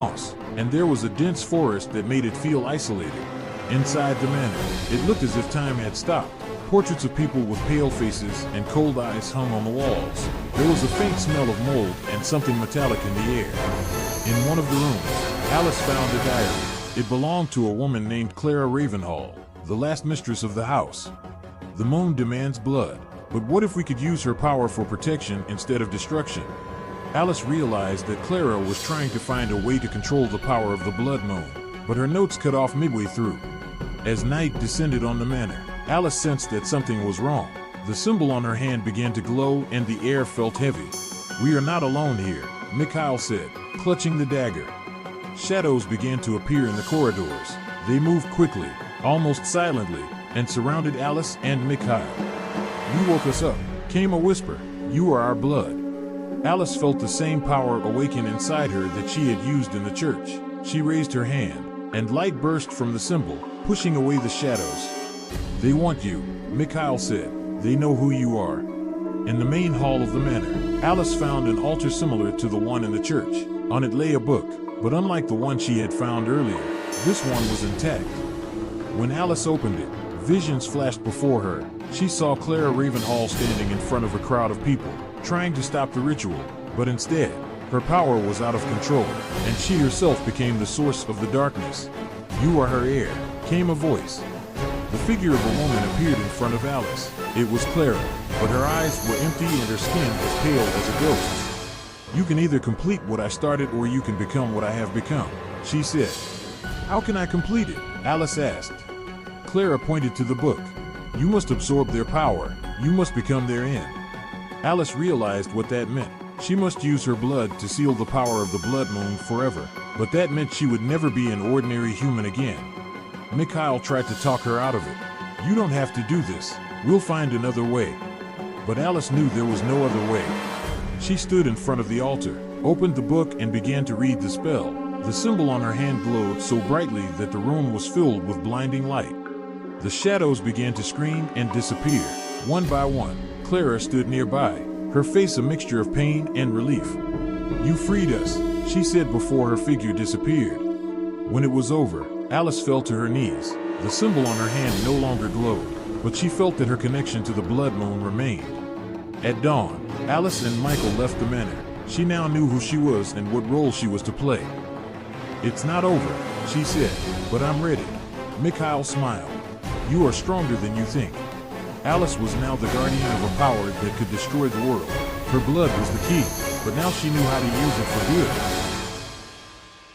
moss, and there was a dense forest that made it feel isolated. Inside the manor, it looked as if time had stopped. Portraits of people with pale faces and cold eyes hung on the walls. There was a faint smell of mold and something metallic in the air. In one of the rooms, Alice found a diary. It belonged to a woman named Clara Ravenhall, the last mistress of the house. The moon demands blood, but what if we could use her power for protection instead of destruction? Alice realized that Clara was trying to find a way to control the power of the blood moon, but her notes cut off midway through. As night descended on the manor, Alice sensed that something was wrong. The symbol on her hand began to glow and the air felt heavy. "We are not alone here," Mikhail said, clutching the dagger. Shadows began to appear in the corridors. They moved quickly, almost silently, and surrounded Alice and Mikhail. "You woke us up," came a whisper. "You are our blood." Alice felt the same power awaken inside her that she had used in the church. She raised her hand, and light burst from the symbol, pushing away the shadows. "They want you," Mikhail said. "They know who you are." In the main hall of the manor, Alice found an altar similar to the one in the church. On it lay a book, but unlike the one she had found earlier, this one was intact. When Alice opened it, visions flashed before her. She saw Clara Ravenhall standing in front of a crowd of people, trying to stop the ritual, but instead, her power was out of control, and she herself became the source of the darkness. "You are her heir," came a voice. The figure of a woman appeared in front of Alice. It was Clara, but her eyes were empty and her skin as pale as a ghost's. "You can either complete what I started or you can become what I have become," she said. "How can I complete it?" Alice asked. Clara pointed to the book. "You must absorb their power. You must become their end." Alice realized what that meant. She must use her blood to seal the power of the blood moon forever, but that meant she would never be an ordinary human again. Mikhail tried to talk her out of it. "You don't have to do this. We'll find another way." But Alice knew there was no other way. She stood in front of the altar, opened the book and began to read the spell. The symbol on her hand glowed so brightly that the room was filled with blinding light. The shadows began to scream and disappear. One by one, Clara stood nearby, her face a mixture of pain and relief. "You freed us," she said before her figure disappeared. When it was over, Alice fell to her knees. The symbol on her hand no longer glowed, but she felt that her connection to the blood moon remained. At dawn, Alice and Michael left the manor. She now knew who she was and what role she was to play. "It's not over," she said, "but I'm ready." Mikhail smiled. "You are stronger than you think." Alice was now the guardian of a power that could destroy the world. Her blood was the key, but now she knew how to use it for good.